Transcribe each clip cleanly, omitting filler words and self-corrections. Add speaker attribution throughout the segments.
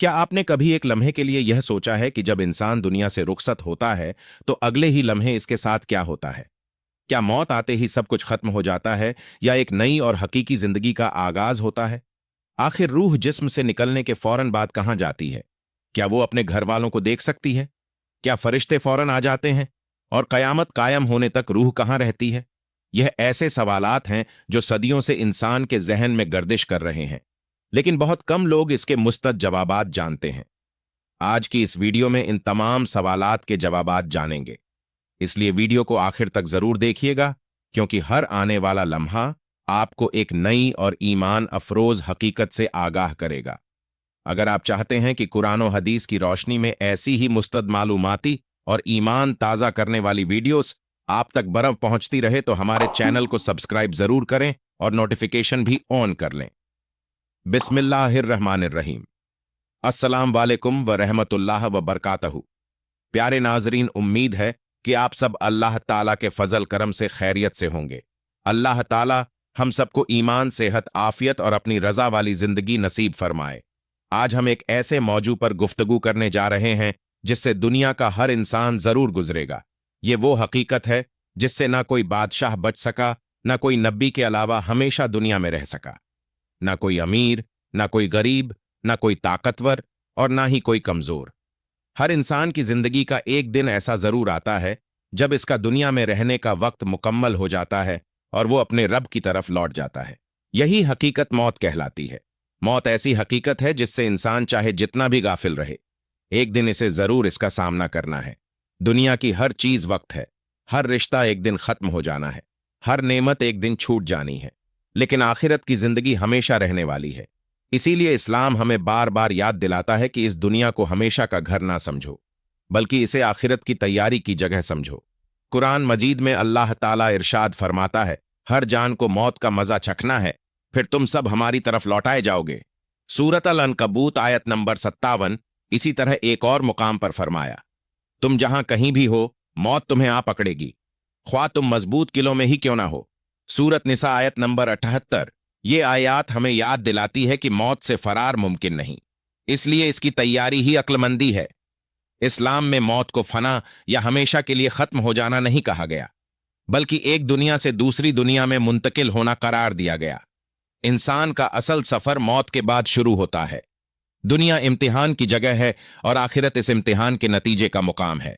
Speaker 1: क्या आपने कभी एक लम्हे के लिए यह सोचा है कि जब इंसान दुनिया से रुखसत होता है तो अगले ही लम्हे इसके साथ क्या होता है? क्या मौत आते ही सब कुछ खत्म हो जाता है या एक नई और हकीकी जिंदगी का आगाज होता है? आखिर रूह जिस्म से निकलने के फौरन बाद कहां जाती है? क्या वो अपने घर वालों को देख सकती है? क्या फरिश्ते फौरन आ जाते हैं? और कयामत कायम होने तक रूह कहां रहती है? यह ऐसे सवालात हैं जो सदियों से इंसान के जहन में गर्दिश कर रहे हैं, लेकिन बहुत कम लोग इसके मुस्तद जवाबात जानते हैं। आज की इस वीडियो में इन तमाम सवालात के जवाबात जानेंगे, इसलिए वीडियो को आखिर तक जरूर देखिएगा, क्योंकि हर आने वाला लम्हा आपको एक नई और ईमान अफरोज हकीकत से आगाह करेगा। अगर आप चाहते हैं कि कुरान और हदीस की रोशनी में ऐसी ही मुस्तद मालूमाती और ईमान ताज़ा करने वाली वीडियोस आप तक बरफ पहुंचती रहे तो हमारे चैनल को सब्सक्राइब जरूर करें और नोटिफिकेशन भी ऑन कर लें। बिस्मिल्लाहिर्रहमानिर्रहीम। अस्सलाम वालेकुम व रहमतुल्लाह व बरकातहू। प्यारे नाजरीन, उम्मीद है कि आप सब अल्लाह ताला के फजल करम से खैरियत से होंगे। अल्लाह ताला हम सबको ईमान, सेहत, आफियत और अपनी रजा वाली जिंदगी नसीब फरमाए। आज हम एक ऐसे मौजू पर गुफ्तगू करने जा रहे हैं जिससे दुनिया का हर इंसान जरूर गुजरेगा। ये वो हकीकत है जिससे ना कोई बादशाह बच सका, ना कोई नबी के अलावा हमेशा दुनिया में रह सका। ना कोई अमीर, ना कोई गरीब, ना कोई ताकतवर और ना ही कोई कमजोर। हर इंसान की जिंदगी का एक दिन ऐसा जरूर आता है जब इसका दुनिया में रहने का वक्त मुकम्मल हो जाता है और वो अपने रब की तरफ लौट जाता है। यही हकीकत मौत कहलाती है। मौत ऐसी हकीकत है जिससे इंसान चाहे जितना भी गाफिल रहे, एक दिन इसे जरूर इसका सामना करना है। दुनिया की हर चीज वक्त है, हर रिश्ता एक दिन खत्म हो जाना है, हर नेमत एक दिन छूट जानी है, लेकिन आखिरत की जिंदगी हमेशा रहने वाली है। इसीलिए इस्लाम हमें बार बार याद दिलाता है कि इस दुनिया को हमेशा का घर ना समझो, बल्कि इसे आखिरत की तैयारी की जगह समझो। कुरान मजीद में अल्लाह ताला इरशाद फरमाता है, हर जान को मौत का मजा चखना है, फिर तुम सब हमारी तरफ लौटाए जाओगे। सूरत अल अनकबूत आयत नंबर 57। इसी तरह एक और मुकाम पर फरमाया, तुम जहां कहीं भी हो मौत तुम्हें आ पकड़ेगी, ख्वाह तुम मजबूत किलों में ही क्यों ना हो। सूरत निसा आयत नंबर 78। ये आयत हमें याद दिलाती है कि मौत से फरार मुमकिन नहीं, इसलिए इसकी तैयारी ही अक्लमंदी है। इस्लाम में मौत को फना या हमेशा के लिए खत्म हो जाना नहीं कहा गया, बल्कि एक दुनिया से दूसरी दुनिया में मुंतकिल होना करार दिया गया। इंसान का असल सफर मौत के बाद शुरू होता है। दुनिया इम्तिहान की जगह है और आखिरत इस इम्तिहान के नतीजे का मुकाम है।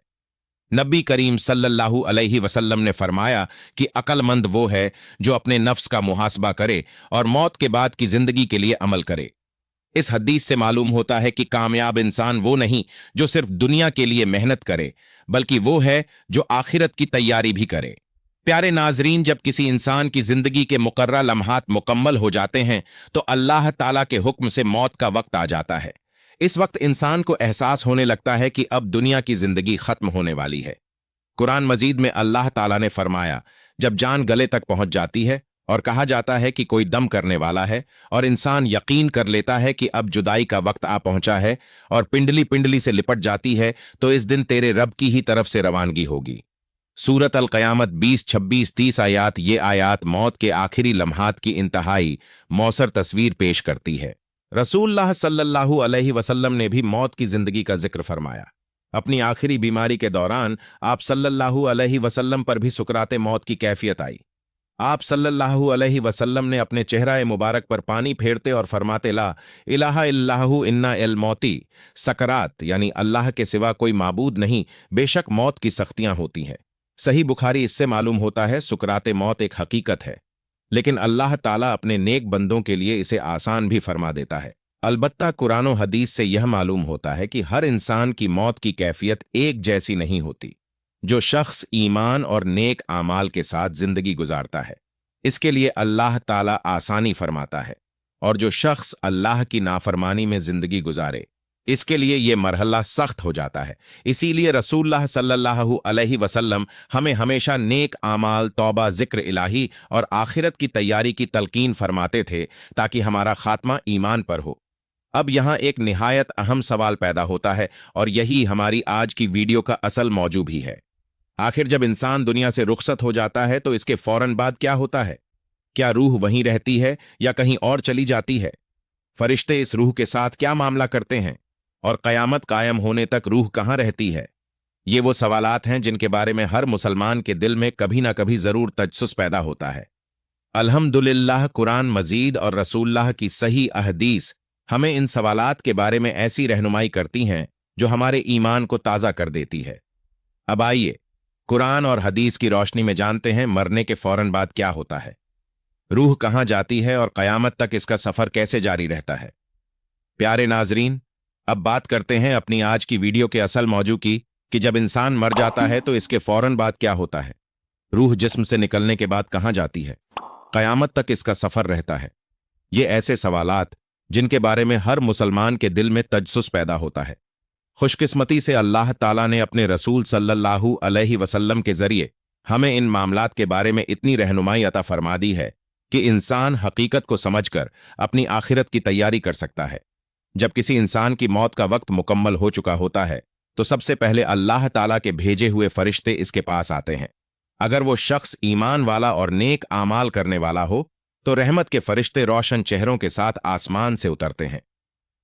Speaker 1: नबी करीम सल्लल्लाहु अलैहि वसल्लम ने फरमाया कि अक्लमंद वो है जो अपने नफ्स का मुहासबा करे और मौत के बाद की जिंदगी के लिए अमल करे। इस हदीस से मालूम होता है कि कामयाब इंसान वो नहीं जो सिर्फ दुनिया के लिए मेहनत करे, बल्कि वो है जो आखिरत की तैयारी भी करे। प्यारे नाजरीन, जब किसी इंसान की जिंदगी के मुकर्रर लम्हात मुकम्मल हो जाते हैं तो अल्लाह ताला के हुक्म से मौत का वक्त आ जाता है। इस वक्त इंसान को एहसास होने लगता है कि अब दुनिया की जिंदगी खत्म होने वाली है। कुरान मजीद में अल्लाह ताला ने फरमाया, जब जान गले तक पहुंच जाती है और कहा जाता है कि कोई दम करने वाला है और इंसान यकीन कर लेता है कि अब जुदाई का वक्त आ पहुंचा है और पिंडली पिंडली से लिपट जाती है, तो इस दिन तेरे रब की ही तरफ से रवानगी होगी। सूरत अल क़यामत 20, 26, 30 आयात। ये आयात मौत के आखिरी लम्हात की इंतहाई मौसर तस्वीर पेश करती है। रसूलुल्लाह सल्लल्लाहु अलैहि वसल्लम ने भी मौत की जिंदगी का जिक्र फरमाया। अपनी आखिरी बीमारी के दौरान आप सल्लल्लाहु अलैहि वसल्लम पर भी सुकराते मौत की कैफियत आई। आप सल्लल्लाहु अलैहि वसल्लम ने अपने चेहरा मुबारक पर पानी फेरते और फरमाते, ला इलाहा इल्लल्लाहु इन्ना एल मौती सकरात, यानी अल्लाह के सिवा कोई माबूद नहीं, बेशक मौत की सख्तियां होती हैं। सही बुखारी इससे मालूम होता है सुकराते मौत एक हकीकत है, लेकिन अल्लाह ताला अपने नेक बंदों के लिए इसे आसान भी फरमा देता है। अलबत्ता कुरान और हदीस से यह मालूम होता है कि हर इंसान की मौत की कैफियत एक जैसी नहीं होती। जो शख्स ईमान और नेक आमाल के साथ जिंदगी गुजारता है, इसके लिए अल्लाह ताला आसानी फरमाता है, और जो शख्स अल्लाह की नाफरमानी में जिंदगी गुजारे, इसके लिए यह मरहला सख्त हो जाता है। इसीलिए रसूलुल्लाह सल्लल्लाहु अलैहि वसल्लम हमें हमेशा नेक आमाल, तौबा, जिक्र इलाही और आखिरत की तैयारी की तलकीन फरमाते थे ताकि हमारा खात्मा ईमान पर हो। अब यहाँ एक निहायत अहम सवाल पैदा होता है और यही हमारी आज की वीडियो का असल मौजू भी है। आखिर जब इंसान दुनिया से रुखसत हो जाता है तो इसके फौरन बाद क्या होता है? क्या रूह वहीं रहती है या कहीं और चली जाती है? फरिश्ते इस रूह के साथ क्या मामला करते हैं? और क़यामत कायम होने तक रूह कहाँ रहती है? ये वो सवालात हैं जिनके बारे में हर मुसलमान के दिल में कभी ना कभी ज़रूर तजस्सुस पैदा होता है। अल्हम्दुलिल्लाह, कुरान मजीद और रसूलुल्लाह की सही अहदीस हमें इन सवालात के बारे में ऐसी रहनुमाई करती हैं जो हमारे ईमान को ताज़ा कर देती है। अब आइए कुरान और हदीस की रोशनी में जानते हैं मरने के फौरन बाद क्या होता है, रूह कहाँ जाती है और क़यामत तक इसका सफ़र कैसे जारी रहता है। प्यारे नाजरीन, अब बात करते हैं अपनी आज की वीडियो के असल मौजू की कि जब इंसान मर जाता है तो इसके फौरन बाद क्या होता है, रूह जिस्म से निकलने के बाद कहाँ जाती है, क़यामत तक इसका सफ़र रहता है। ये ऐसे सवालात जिनके बारे में हर मुसलमान के दिल में तजस्सुस पैदा होता है। खुशकिस्मती से अल्लाह ताला ने अपने रसूल सल्लल्लाहु अलैहि वसल्लम के जरिए हमें इन मामलात के बारे में इतनी रहनुमाई अता फरमा दी है कि इंसान हकीकत को समझकर अपनी आखिरत की तैयारी कर सकता है। जब किसी इंसान की मौत का वक्त मुकम्मल हो चुका होता है तो सबसे पहले अल्लाह ताला के भेजे हुए फरिश्ते इसके पास आते हैं। अगर वो शख्स ईमान वाला और नेक आमाल करने वाला हो तो रहमत के फरिश्ते रोशन चेहरों के साथ आसमान से उतरते हैं।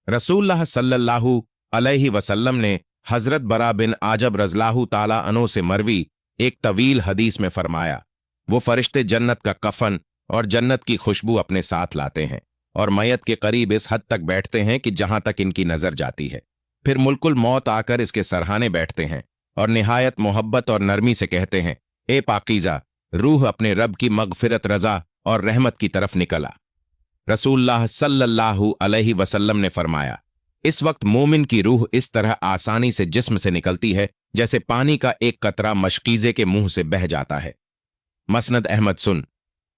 Speaker 1: रसूलुल्लाह सल्लल्लाहु अलैहि वसल्लम ने हजरत बरा बिन आजब रज़ियल्लाहु ताला अन्हु से मरवी एक तवील हदीस में फरमाया, वो फरिश्ते जन्नत का कफन और जन्नत की खुशबू अपने साथ लाते हैं और मयत के करीब इस हद तक बैठते हैं कि जहां तक इनकी नजर जाती है। फिर मुल्कुल मौत आकर इसके सरहाने बैठते हैं और निहायत मोहब्बत और नरमी से कहते हैं, ए पाकीज़ा, रूह अपने रब की मगफिरत, रजा और रहमत की तरफ निकला। रसूलुल्लाह सल्लल्लाहु अलैहि वसल्लम ने फरमाया, इस वक्त मोमिन की रूह इस तरह आसानी से जिस्म से निकलती है जैसे पानी का एक कतरा मशकीजे के मुंह से बह जाता है। मसनद अहमद सुन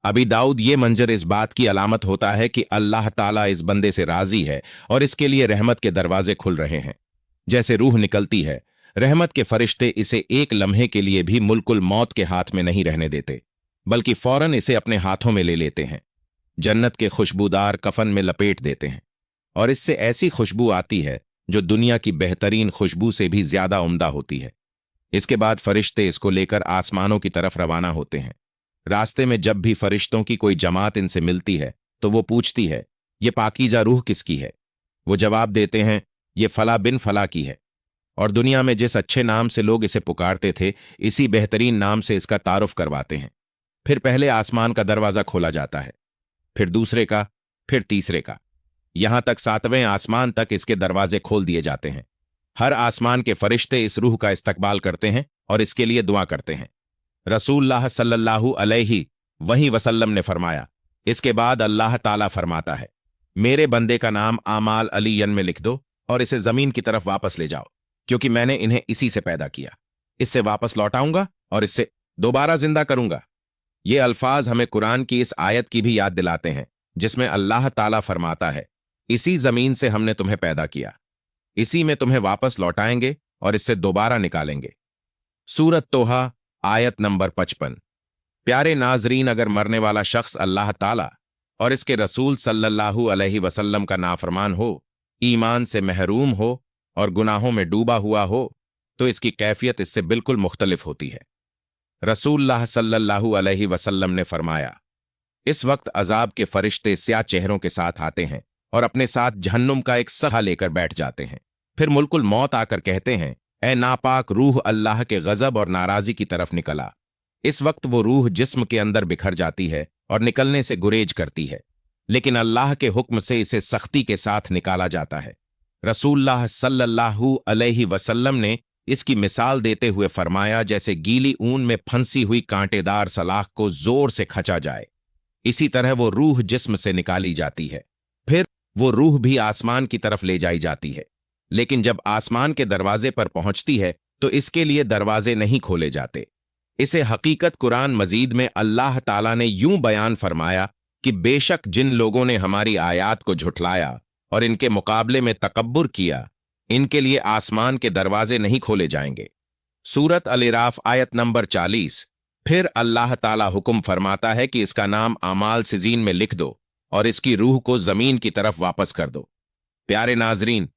Speaker 1: अबी दाऊद, ये मंजर इस बात की अलामत होता है कि अल्लाह ताला इस बंदे से राजी है और इसके लिए रहमत के दरवाजे खुल रहे हैं। जैसे रूह निकलती है, रहमत के फरिश्ते इसे एक लम्हे के लिए भी मुल्कुल मौत के हाथ में नहीं रहने देते, बल्कि फौरन इसे अपने हाथों में ले लेते हैं, जन्नत के खुशबूदार कफन में लपेट देते हैं और इससे ऐसी खुशबू आती है जो दुनिया की बेहतरीन खुशबू से भी ज्यादा उम्दा होती है। इसके बाद फरिश्ते इसको लेकर आसमानों की तरफ रवाना होते हैं। रास्ते में जब भी फरिश्तों की कोई जमात इनसे मिलती है तो वो पूछती है, ये पाकीज़ा रूह किसकी है? वो जवाब देते हैं, ये फला बिन फला की है। और दुनिया में जिस अच्छे नाम से लोग इसे पुकारते थे, इसी बेहतरीन नाम से इसका तारुफ करवाते हैं। फिर पहले आसमान का दरवाज़ा खोला जाता है, फिर दूसरे का, फिर तीसरे का, यहां तक 7वें आसमान तक इसके दरवाजे खोल दिए जाते हैं। हर आसमान के फरिश्ते इस रूह का इस्तकबाल करते हैं और इसके लिए दुआ करते हैं। रसूलुल्लाह सल्लल्लाहु अलैहि वसल्लम ने फरमाया, इसके बाद अल्लाह ताला फरमाता है, मेरे बंदे का नाम आमाल अलीयन में लिख दो और इसे जमीन की तरफ वापस ले जाओ, क्योंकि मैंने इन्हें इसी से पैदा किया। इससे वापस लौटाऊंगा और इससे दोबारा जिंदा करूंगा। ये अल्फाज हमें कुरान की इस आयत की भी याद दिलाते हैं जिसमें अल्लाह ताला फरमाता है, इसी जमीन से हमने तुम्हें पैदा किया, इसी में तुम्हें वापस लौटाएंगे और इससे दोबारा निकालेंगे। सूरत तोहा आयत नंबर 55। प्यारे नाजरीन, अगर मरने वाला शख्स अल्लाह ताला और इसके रसूल सल्लल्लाहु अलैहि वसल्लम का नाफरमान हो, ईमान से महरूम हो और गुनाहों में डूबा हुआ हो, तो इसकी कैफियत इससे बिल्कुल मुख्तलिफ होती है। रसूलुल्लाह सल्लल्लाहु अलैहि वसल्लम ने फरमाया, इस वक्त अजाब के फरिश्ते स्याह चेहरों के साथ आते हैं और अपने साथ जहन्नुम का एक सहा लेकर बैठ जाते हैं। फिर मुल्कुल मौत आकर कहते हैं, ए नापाक रूह, अल्लाह के गजब और नाराजी की तरफ निकला। इस वक्त वो रूह जिस्म के अंदर बिखर जाती है और निकलने से गुरेज करती है, लेकिन अल्लाह के हुक्म से इसे सख्ती के साथ निकाला जाता है। रसूलुल्लाह सल्लल्लाहु अलैहि वसल्लम ने इसकी मिसाल देते हुए फरमाया, जैसे गीली ऊन में फंसी हुई कांटेदार सलाख को जोर से खचा जाए, इसी तरह वो रूह जिस्म से निकाली जाती है। फिर वो रूह भी आसमान की तरफ ले जाई जाती है, लेकिन जब आसमान के दरवाजे पर पहुंचती है तो इसके लिए दरवाजे नहीं खोले जाते। इसे हकीकत कुरान मजीद में अल्लाह ताला ने यूं बयान फरमाया कि बेशक जिन लोगों ने हमारी आयात को झुठलाया और इनके मुकाबले में तकब्बुर किया, इनके लिए आसमान के दरवाजे नहीं खोले जाएंगे। सूरत अल-इराफ आयत नंबर 40। फिर अल्लाह ताला हुक्म फरमाता है कि इसका नाम आमाल सिजीन में लिख दो और इसकी रूह को जमीन की तरफ वापस कर दो। प्यारे नाजरीन,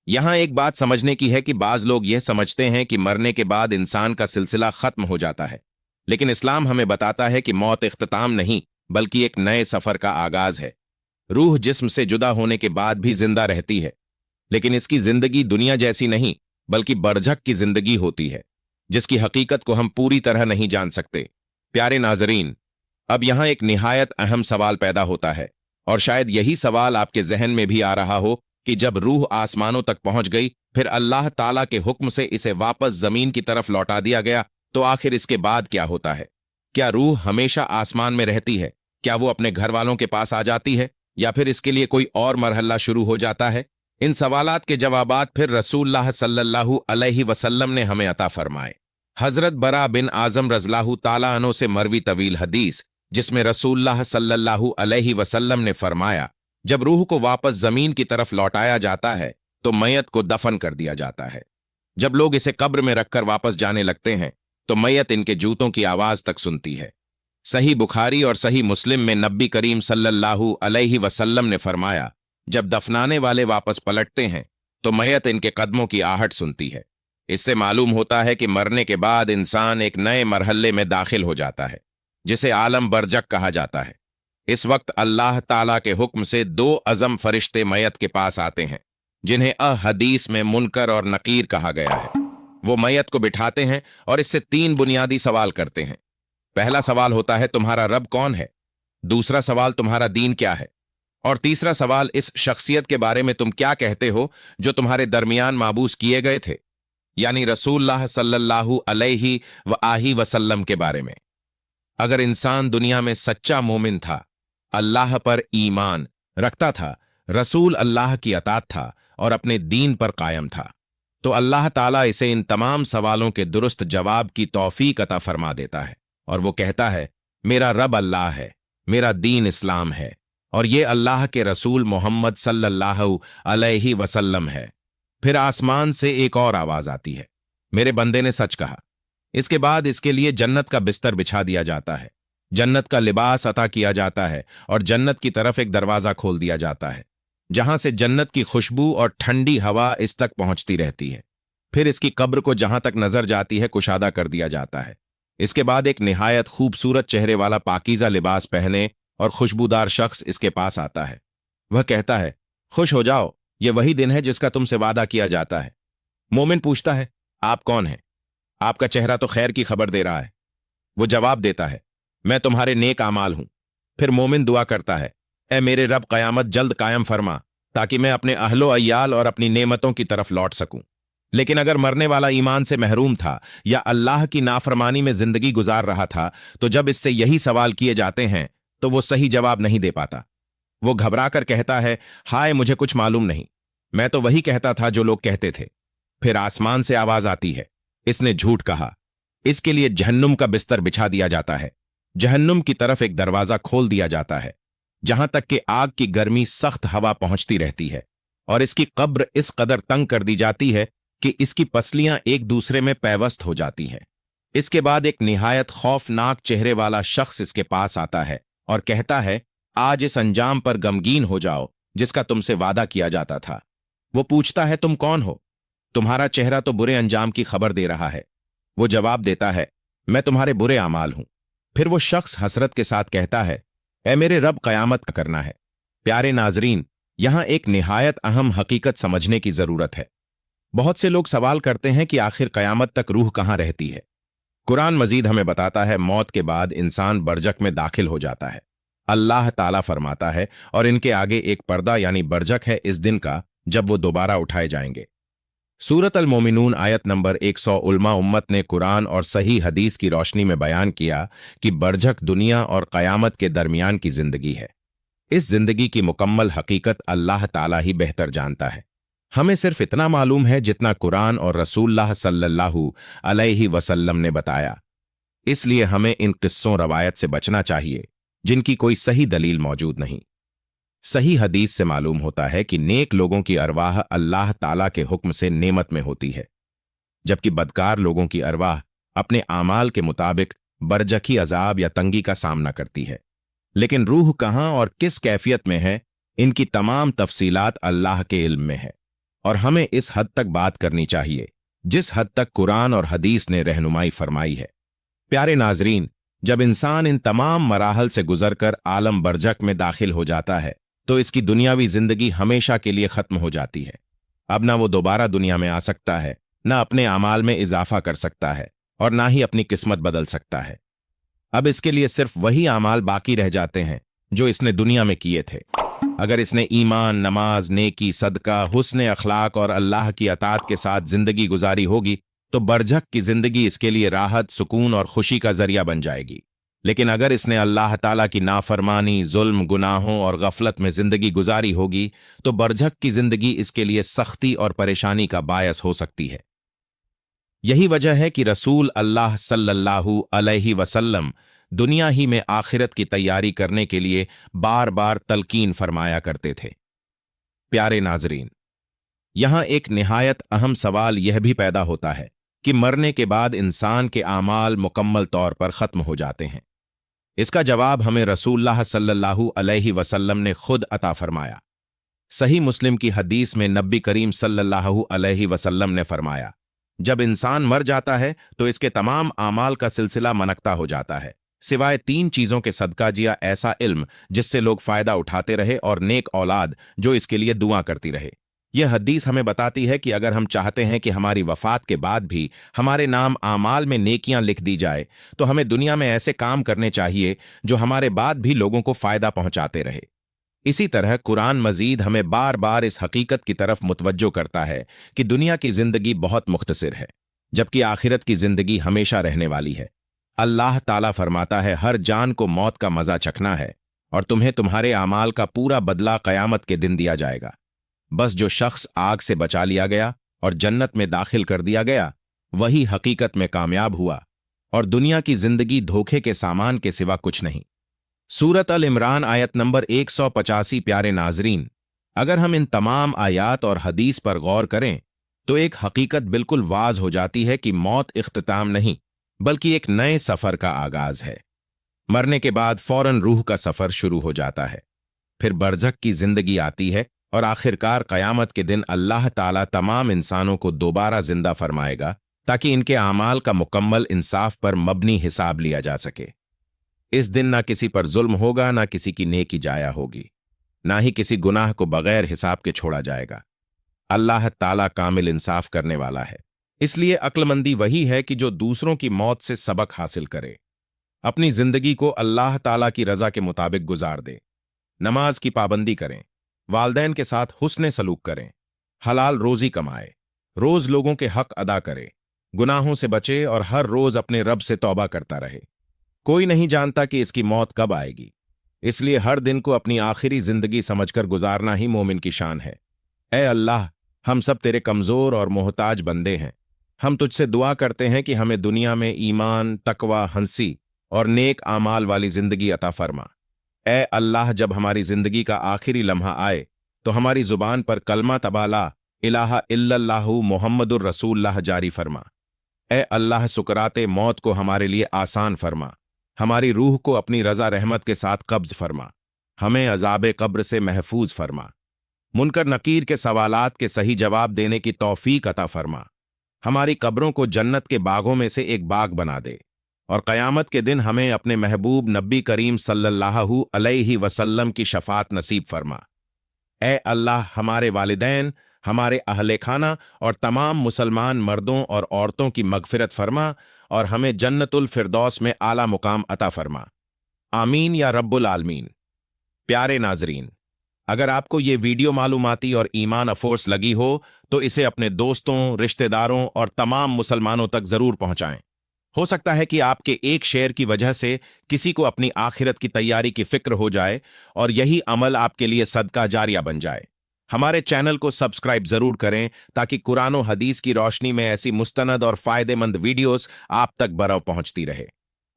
Speaker 1: यहां एक बात समझने की है कि बाज लोग यह समझते हैं कि मरने के बाद इंसान का सिलसिला खत्म हो जाता है, लेकिन इस्लाम हमें बताता है कि मौत इख्तिताम नहीं बल्कि एक नए सफर का आगाज है। रूह जिस्म से जुदा होने के बाद भी जिंदा रहती है, लेकिन इसकी जिंदगी दुनिया जैसी नहीं बल्कि बरझक की जिंदगी होती है, जिसकी हकीकत को हम पूरी तरह नहीं जान सकते। प्यारे नाजरीन, अब यहां एक निहायत अहम सवाल पैदा होता है, और शायद यही सवाल आपके जहन में भी आ रहा हो कि जब रूह आसमानों तक पहुंच गई, फिर अल्लाह ताला के हुक्म से इसे वापस जमीन की तरफ लौटा दिया गया, तो आखिर इसके बाद क्या होता है? क्या रूह हमेशा आसमान में रहती है? क्या वो अपने घर वालों के पास आ जाती है, या फिर इसके लिए कोई और मरहला शुरू हो जाता है? इन सवालात के जवाबात फिर रसूलुल्लाह सल्लल्लाहु अलैहि वसल्लम ने हमें अता फरमाए। हजरत बरा बिन आजम रज़ियल्लाहु ताला अन्हु से मरवी तवील हदीस, जिसमें रसूलुल्लाह सल्लल्लाहु अलैहि वसल्लम ने फरमाया, जब रूह को वापस जमीन की तरफ लौटाया जाता है तो मैयत को दफन कर दिया जाता है। जब लोग इसे कब्र में रखकर वापस जाने लगते हैं तो मैयत इनके जूतों की आवाज तक सुनती है। सही बुखारी और सही मुस्लिम में नबी करीम सल्लल्लाहु अलैहि वसल्लम ने फरमाया, जब दफनाने वाले वापस पलटते हैं तो मैयत इनके कदमों की आहट सुनती है। इससे मालूम होता है कि मरने के बाद इंसान एक नए मरहले में दाखिल हो जाता है, जिसे आलम बरजक कहा जाता है। इस वक्त अल्लाह ताला के हुक्म से 2 अज़म फरिश्ते मैयत के पास आते हैं, जिन्हें हदीस में मुनकर और नकीर कहा गया है। वो मैयत को बिठाते हैं और इससे 3 बुनियादी सवाल करते हैं। पहला सवाल होता है, तुम्हारा रब कौन है? दूसरा सवाल, तुम्हारा दीन क्या है? और तीसरा सवाल, इस शख्सियत के बारे में तुम क्या कहते हो जो तुम्हारे दरमियान माबूस किए गए थे, यानी रसूलुल्लाह सल्लल्लाहु अलैहि वसल्लम के बारे में। अगर इंसान दुनिया में सच्चा मोमिन था, अल्लाह पर ईमान रखता था, रसूल अल्लाह की अतात था और अपने दीन पर कायम था, तो अल्लाह ताला इसे इन तमाम सवालों के दुरुस्त जवाब की तौफीक अता फरमा देता है, और वो कहता है, मेरा रब अल्लाह है, मेरा दीन इस्लाम है, और ये अल्लाह के रसूल मोहम्मद सल्लल्लाहु अलैहि वसल्लम है। फिर आसमान से एक और आवाज आती है, मेरे बंदे ने सच कहा। इसके बाद इसके लिए जन्नत का बिस्तर बिछा दिया जाता है, जन्नत का लिबास अता किया जाता है, और जन्नत की तरफ एक दरवाजा खोल दिया जाता है, जहां से जन्नत की खुशबू और ठंडी हवा इस तक पहुंचती रहती है। फिर इसकी कब्र को जहां तक नजर जाती है कुशादा कर दिया जाता है। इसके बाद एक निहायत खूबसूरत चेहरे वाला पाकीज़ा लिबास पहने और खुशबूदार शख्स इसके पास आता है। वह कहता है, खुश हो जाओ, ये वही दिन है जिसका तुमसे वादा किया जाता है। मोमिन पूछता है, आप कौन हैं? आपका चेहरा तो खैर की खबर दे रहा है। वो जवाब देता है, मैं तुम्हारे नेक आमाल हूं। फिर मोमिन दुआ करता है, ए मेरे रब, कयामत जल्द कायम फरमा, ताकि मैं अपने अहलो अय्याल और अपनी नेमतों की तरफ लौट सकूं। लेकिन अगर मरने वाला ईमान से महरूम था या अल्लाह की नाफरमानी में जिंदगी गुजार रहा था, तो जब इससे यही सवाल किए जाते हैं तो वो सही जवाब नहीं दे पाता। वो घबराकर कहता है, हाय, मुझे कुछ मालूम नहीं, मैं तो वही कहता था जो लोग कहते थे। फिर आसमान से आवाज आती है, इसने झूठ कहा। इसके लिए जहन्नुम का बिस्तर बिछा दिया जाता है, जहन्नुम की तरफ एक दरवाजा खोल दिया जाता है, जहां तक कि आग की गर्मी सख्त हवा पहुंचती रहती है, और इसकी कब्र इस कदर तंग कर दी जाती है कि इसकी पसलियां एक दूसरे में पैवस्त हो जाती हैं। इसके बाद एक निहायत खौफनाक चेहरे वाला शख्स इसके पास आता है और कहता है, आज इस अंजाम पर गमगीन हो जाओ जिसका तुमसे वादा किया जाता था। वो पूछता है, तुम कौन हो? तुम्हारा चेहरा तो बुरे अंजाम की खबर दे रहा है। वो जवाब देता है, मैं तुम्हारे बुरे अमाल हूं। फिर वो शख्स हसरत के साथ कहता है, ऐ मेरे रब, कयामत का करना है। प्यारे नाजरीन, यहां एक निहायत अहम हकीकत समझने की जरूरत है। बहुत से लोग सवाल करते हैं कि आखिर कयामत तक रूह कहां रहती है। कुरान मजीद हमें बताता है, मौत के बाद इंसान बरजक में दाखिल हो जाता है। अल्लाह ताला फरमाता है, और इनके आगे एक पर्दा यानी बरजक है इस दिन का जब वो दोबारा उठाए जाएंगे। सूरत अल मोमिनून आयत नंबर 100 उलमा उम्मत ने कुरान और सही हदीस की रोशनी में बयान किया कि बरजक दुनिया और कयामत के दरमियान की जिंदगी है। इस जिंदगी की मुकम्मल हकीकत अल्लाह ताला ही बेहतर जानता है। हमें सिर्फ इतना मालूम है जितना कुरान और रसूलुल्लाह सल्लल्लाहु अलैहि वसल्लम ने बताया। इसलिए हमें इन किस्सों रवायत से बचना चाहिए जिनकी कोई सही दलील मौजूद नहीं। सही हदीस से मालूम होता है कि नेक लोगों की अरवाह अल्लाह ताला के हुक्म से नेमत में होती है, जबकि बदकार लोगों की अरवाह अपने आमाल के मुताबिक बरजखी अजाब या तंगी का सामना करती है। लेकिन रूह कहां और किस कैफियत में है, इनकी तमाम तफसीलात अल्लाह के इल्म में है, और हमें इस हद तक बात करनी चाहिए जिस हद तक कुरान और हदीस ने रहनुमाई फरमाई है। प्यारे नाजरीन, जब इंसान इन तमाम मराहल से गुजरकर आलम बरजक में दाखिल हो जाता है तो इसकी दुनियावी जिंदगी हमेशा के लिए खत्म हो जाती है। अब ना वो दोबारा दुनिया में आ सकता है, ना अपने अमाल में इजाफा कर सकता है और ना ही अपनी किस्मत बदल सकता है। अब इसके लिए सिर्फ वही अमाल बाकी रह जाते हैं जो इसने दुनिया में किए थे। अगर इसने ईमान, नमाज, नेकी, सदका, हुस्न अखलाक और अल्लाह की अताअत के साथ जिंदगी गुजारी होगी तो बरझक की जिंदगी इसके लिए राहत, सुकून और खुशी का जरिया बन जाएगी। लेकिन अगर इसने अल्लाह ताला की नाफरमानी, जुल्म, गुनाहों और गफलत में जिंदगी गुजारी होगी तो बरझक की जिंदगी इसके लिए सख्ती और परेशानी का बायस हो सकती है। यही वजह है कि रसूल अल्लाह सल्लल्लाहु अलैहि वसल्लम दुनिया ही में आखिरत की तैयारी करने के लिए बार बार तलकीन फरमाया करते थे। प्यारे नाजरीन, यहां एक निहायत अहम सवाल यह भी पैदा होता है कि मरने के बाद इंसान के आमाल मुकम्मल तौर पर खत्म हो जाते हैं। इसका जवाब हमें रसूलुल्लाह सल्लल्लाहु अलैहि वसल्लम ने खुद अता फरमाया। सही मुस्लिम की हदीस में नबी करीम सल्लल्लाहु अलैहि वसल्लम ने फरमाया, जब इंसान मर जाता है तो इसके तमाम आमाल का सिलसिला मनकता हो जाता है, सिवाय 3 चीजों के सदका जिया ऐसा इल्म जिससे लोग फायदा उठाते रहे और नेक औलाद जो इसके लिए दुआ करती रहे। यह हदीस हमें बताती है कि अगर हम चाहते हैं कि हमारी वफात के बाद भी हमारे नाम आमाल में नेकियां लिख दी जाए तो हमें दुनिया में ऐसे काम करने चाहिए जो हमारे बाद भी लोगों को फायदा पहुंचाते रहे। इसी तरह कुरान मजीद हमें बार बार इस हकीकत की तरफ मुतवज्जो करता है कि दुनिया की जिंदगी बहुत मुख्तसिर है, जबकि आखिरत की जिंदगी हमेशा रहने वाली है। अल्लाह ताला फरमाता है, हर जान को मौत का मजा चखना है और तुम्हें तुम्हारे आमाल का पूरा बदला कयामत के दिन दिया जाएगा। बस जो शख्स आग से बचा लिया गया और जन्नत में दाखिल कर दिया गया वही हकीकत में कामयाब हुआ और दुनिया की जिंदगी धोखे के सामान के सिवा कुछ नहीं। सूरत अल इमरान आयत नंबर 185। प्यारे नाजरीन, अगर हम इन तमाम आयात और हदीस पर गौर करें तो एक हकीकत बिल्कुल वाज हो जाती है कि मौत इख्तिताम नहीं बल्कि एक नए सफर का आगाज है। मरने के बाद फौरन रूह का सफर शुरू हो जाता है, फिर बरज़ख की जिंदगी आती है और आखिरकार कयामत के दिन अल्लाह ताला तमाम इंसानों को दोबारा जिंदा फरमाएगा ताकि इनके आमाल का मुकम्मल इंसाफ पर मबनी हिसाब लिया जा सके। इस दिन ना किसी पर जुल्म होगा, ना किसी की नेकी जाया होगी, ना ही किसी गुनाह को बगैर हिसाब के छोड़ा जाएगा। अल्लाह ताला कामिल इंसाफ करने वाला है, इसलिए अक्लमंदी वही है कि जो दूसरों की मौत से सबक हासिल करे, अपनी जिंदगी को अल्लाह ताला की रजा के मुताबिक गुजार दे, नमाज की पाबंदी करें, वालदैन के साथ हुस्ने सलूक करें, हलाल रोजी कमाए, रोज लोगों के हक अदा करे, गुनाहों से बचे और हर रोज अपने रब से तौबा करता रहे। कोई नहीं जानता कि इसकी मौत कब आएगी, इसलिए हर दिन को अपनी आखिरी जिंदगी समझकर गुजारना ही मोमिन की शान है। ए अल्लाह, हम सब तेरे कमजोर और मोहताज बंदे हैं। हम तुझसे दुआ करते हैं कि हमें दुनिया में ईमान, तकवा, हंसी और नेक आमाल वाली जिंदगी अता फरमा। ए अल्लाह, जब हमारी जिंदगी का आखिरी लम्हा आए तो हमारी जुबान पर कलमा तबाला इलाहा इल्लल्लाहु मुहम्मदुर रसूलुल्लाह जारी फरमा। ए अल्लाह, सुकराते मौत को हमारे लिए आसान फरमा, हमारी रूह को अपनी रजा रहमत के साथ कब्ज फरमा, हमें अजाब कब्र से महफूज फरमा, मुनकर नकीर के सवालात के सही जवाब देने की तौफीक अता फरमा, हमारी कब्रों को जन्नत के बागों में से एक बाग बना दे और क़यामत के दिन हमें अपने महबूब नबी करीम सल्लल्लाहु अलैहि वसल्लम की शफात नसीब फरमा। ए अल्लाह, हमारे वालिदैन, हमारे अहले खाना और तमाम मुसलमान मर्दों और औरतों की मगफिरत फरमा और हमें जन्नतुल फिरदौस में आला मुकाम अता फरमा। आमीन या रब्बुल आलमीन। प्यारे नाजरीन, अगर आपको ये वीडियो मालूमाती और ईमान अफोर्स लगी हो तो इसे अपने दोस्तों, रिश्तेदारों और तमाम मुसलमानों तक जरूर पहुंचाएं। हो सकता है कि आपके एक शेयर की वजह से किसी को अपनी आखिरत की तैयारी की फिक्र हो जाए और यही अमल आपके लिए सदका जारिया बन जाए। हमारे चैनल को सब्सक्राइब जरूर करें ताकि कुरान और हदीस की रोशनी में ऐसी मुस्तनद और फायदेमंद वीडियोस आप तक बरव पहुंचती रहे।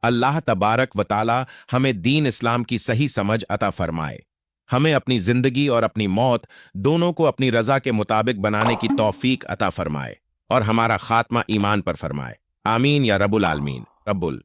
Speaker 1: अल्लाह तबारक व ताला हमें दीन इस्लाम की सही समझ अता फरमाए, हमें अपनी जिंदगी और अपनी मौत दोनों को अपनी रजा के मुताबिक बनाने की तौफीक अता फरमाए और हमारा खात्मा ईमान पर फरमाए। आमीन या रब्बुल आलमीन। रब्बुल